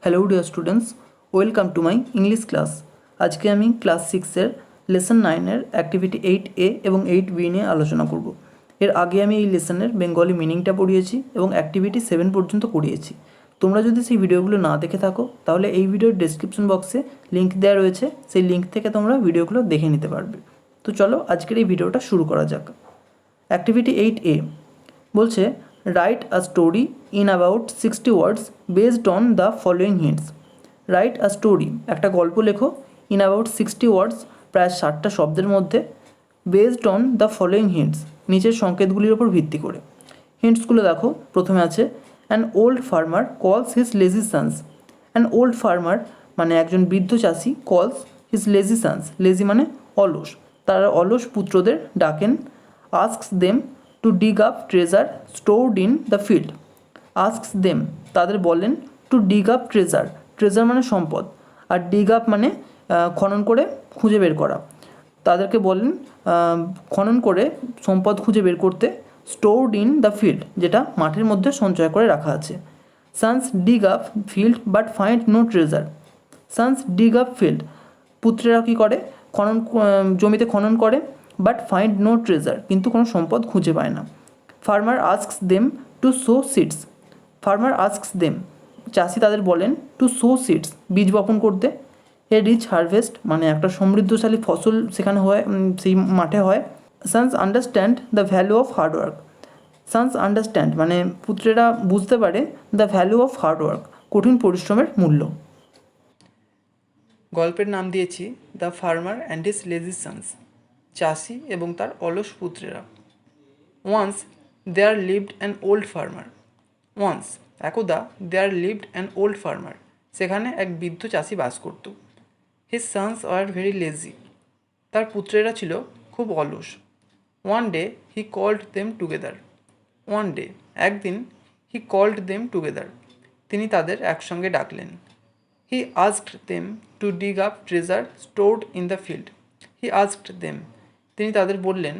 Hello dear students, welcome to my English class. আজকে আমি class 6-এর lesson 9-এর activity 8A এবং 8B নিয়ে আলোচনা করব। এর আগে আমি এই লেসনের বেঙ্গলি মিনিংটা পড়িয়েছি এবং অ্যাক্টিভিটি 7 পর্যন্ত করিয়েছি। তোমরা যদি সেই ভিডিওগুলো না দেখে থাকো তাহলে এই ভিডিওর ডেসক্রিপশন বক্সে লিঙ্ক দেওয়া রয়েছে, সেই লিঙ্ক থেকে তোমরা ভিডিওগুলো দেখে নিতে পারবে। তো চলো আজকের এই ভিডিওটা শুরু করা যাক। অ্যাক্টিভিটি 8A বলছে write a story in about 60 words based on the following hints. Write a story, একটা গল্প লেখো, ইন অ্যাবাউট 60 ওয়ার্ডস, প্রায় 60টা শব্দের মধ্যে, based on the following hints, নিচের সংকেতগুলির ওপর ভিত্তি করে। হিন্টসগুলো দেখো, প্রথমে আছে an old farmer calls his lazy sons. An old farmer মানে একজন বৃদ্ধ চাষি, কলস হিজ লেজি সানস, লেজি মানে অলস, তারা অলস পুত্রদের ডাকেন। Asks them to dig up treasure stored in the field. Asks them, তাদের বলেন, two dig up treasure, treasure মানে সম্পদ, আর ডিগ আপ মানে খনন করে খুঁজে বের করা। তাদেরকে বলেন খনন করে সম্পদ খুঁজে বের করতে। স্টোরড ইন দ্য ফিল্ড, যেটা মাঠের মধ্যে সঞ্চয় করে রাখা আছে। Sons dig up field but find no treasure. Sons dig up field, পুত্রেরা কী করে, জমিতে খনন করে, বাট ফাইন্ড নো ট্রেজার, কিন্তু কোনো সম্পদ খুঁজে পায় না। Farmer asks them to sow seeds. Farmer asks them, চাষি তাদের বলেন, টু সো সিডস, বীজ বপন করতে। এ রিচ হারভেস্ট মানে একটা সমৃদ্ধশালী ফসল সেখানে হয়, সেই মাঠে হয়। Sons understand the value of hard work. Sons understand মানে পুত্রেরা বুঝতে পারে দ্য ভ্যালু অফ হার্ডওয়ার্ক, কঠিন পরিশ্রমের মূল্য। গল্পের নাম দিয়েছি the farmer and his lazy sons, চাষি এবং তার অলস পুত্রেরা। Once there lived an old farmer. Once একদা there lived an old farmer, সেখানে এক বৃদ্ধ চাষি বাস করত। His sons are very lazy, তার পুত্রেরা ছিল খুব অলস। One day he called them together. One day একদিন, হি কল্ড দেম টুগেদার, তিনি তাদের একসঙ্গে ডাকলেন। He asked them to dig up treasure stored in the field. He asked them, তিনি তাদের বললেন,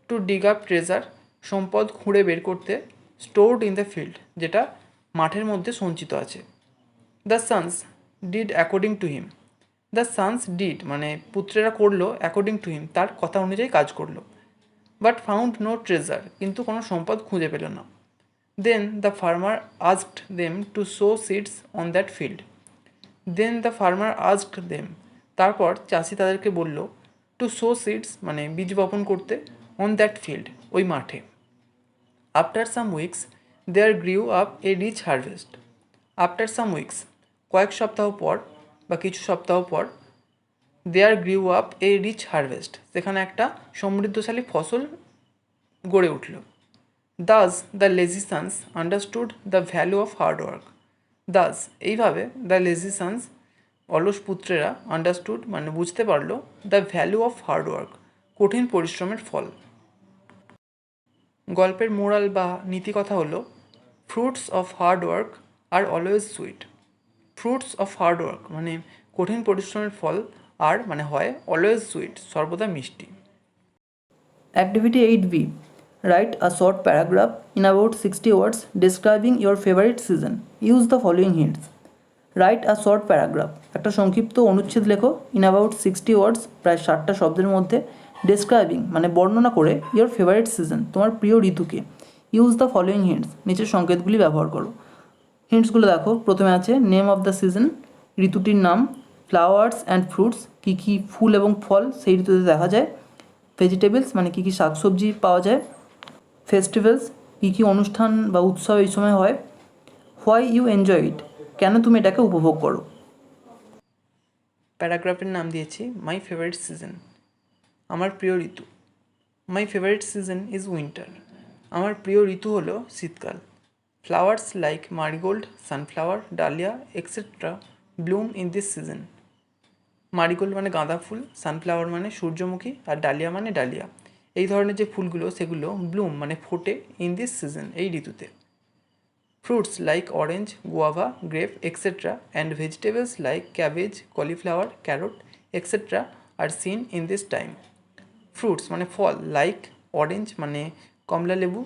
টু ডিগ আপ ট্রেজার, সম্পদ খুঁড়ে বের করতে, স্টোরড ইন দ্য ফিল্ড, যেটা মাঠের মধ্যে সঞ্চিত আছে। The sons did according to him. The sons did মানে পুত্রেরা করলো, অ্যাকর্ডিং টু হিম তার কথা অনুযায়ী কাজ করলো। বাট ফাউন্ড নো ট্রেজার, কিন্তু কোনো সম্পদ খুঁজে পেল না। Then the farmer asked them to sow seeds on that field. Then the farmer asked them, তারপর চাষি তাদেরকে বলল, টু সো সিডস মানে বীজ বপন করতে, অন দ্যাট ফিল্ড ওই মাঠে। After some weeks there grew up a rich harvest. After some weeks কয়েক সপ্তাহ পর বা কিছু সপ্তাহ পর, there grew up a rich harvest, সেখানে একটা সমৃদ্ধশালী ফসল গড়ে উঠল। Thus the lazy sons understood the value of hard work. Thus এইভাবে, দ্য লেজি সানস অলস পুত্রেরা, আন্ডারস্টুড মানে বুঝতে পারলো, দ্য ভ্যালু অফ হার্ডওয়ার্ক কঠিন পরিশ্রমের ফল। গল্পের মোরাল বা নীতিকথা হলো, fruits of hard work are always sweet. Fruits of hard work মানে কঠিন পরিশ্রমের ফল, আর মানে হয় অলওয়েজ সুইট, সর্বদা মিষ্টি। Activity 8B write a short paragraph in about 60 words describing your favourite season. Use the following hints. Write a short paragraph, একটা সংক্ষিপ্ত অনুচ্ছেদ লেখো, ইন অ্যাবাউট 60 ওয়ার্ডস, প্রায় 60টা শব্দের মধ্যে, ডেসক্রাইবিং মানে বর্ণনা করে, ইয়োর ফেভারিট সিজন তোমার প্রিয় ঋতুকে। ইউজ দ্য ফলোয়িং হিন্টস, নিচের সংকেতগুলি ব্যবহার করো। হিন্টসগুলো দেখো, প্রথমে আছে নেম অফ দ্য সিজন, ঋতুটির নাম। ফ্লাওয়ার্স অ্যান্ড ফ্রুটস, কী কী ফুল এবং ফল সেই ঋতুতে দেখা যায়। ভেজিটেবলস মানে কী কী শাকসবজি পাওয়া যায়। ফেস্টিভ্যালস, কী কী অনুষ্ঠান বা উৎসব এই সময় হয়। হোয়াই ইউ এনজয় ইট, কেন তুমি এটাকে উপভোগ করো। প্যারাগ্রাফের নাম দিয়েছি মাই ফেভারিট সিজন, আমার প্রিয় ঋতু। My favourite season is winter, আমার প্রিয় ঋতু হলো শীতকাল। Flowers like marigold, sunflower, dahlia et cetera bloom in this season. Marigold মানে গাঁদা ফুল, সানফ্লাওয়ার মানে সূর্যমুখী, আর ডালিয়া মানে ডালিয়া, এই ধরনের যে ফুলগুলো সেগুলো ব্লুম মানে ফোটে, ইন দিস সিজন এই ঋতুতে। Fruits like orange, guava, grape etcetera and vegetables like cabbage, cauliflower, carrot etcetera are seen in this time. Fruits মানে ফল, লাইক অরেঞ্জ মানে কমলা লেবু,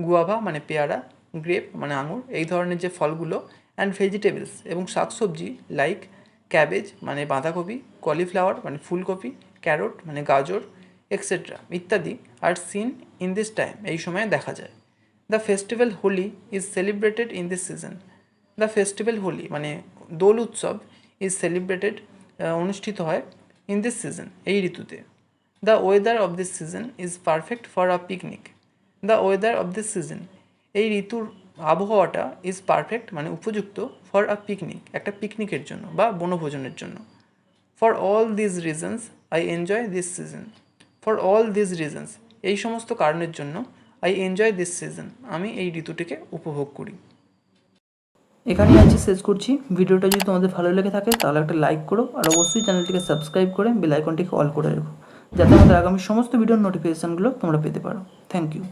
গুয়াভা মানে পেয়ারা, গ্রেপ মানে আঙুর, এই ধরনের যে ফলগুলো, অ্যান্ড ভেজিটেবলস এবং শাকসবজি লাইক ক্যাবেজ মানে বাঁধাকপি, কলিফ্লাওয়ার মানে ফুলকপি, ক্যারট মানে গাজর এক্সেট্রা ইত্যাদি are seen in this time এই সময়ে দেখা যায়। The festival Holi is celebrated in this season. The festival Holi মানে দোল উৎসব ইজ সেলিব্রেটেড অনুষ্ঠিত হয় ইন দিস সিজন এই ঋতুতে। The weather of this season is perfect for a picnic. The weather of this season এই ঋতুর আবহাওয়াটা ইজ পারফেক্ট মানে উপযুক্ত ফর আ পিকনিক একটা পিকনিকের জন্য বা বনভোজনের জন্য। For all these reasons I enjoy this season. For all these reasons এই সমস্ত কারণের জন্য আই এনজয় দিস সিজন আমি এই ঋতুটিকে উপভোগ করি। এখানেই আজকে শেষ করছি। ভিডিওটা যদি তোমাদের ভালো লেগে থাকে তাহলে একটা লাইক করো আর অবশ্যই চ্যানেলটিকে সাবস্ক্রাইব করে বেল আইকনটিকে অল করে রাখো যাতে আমাদের আগামী সমস্ত ভিডিওর নোটিফিকেশানগুলো তোমরা পেতে পারো। Thank you.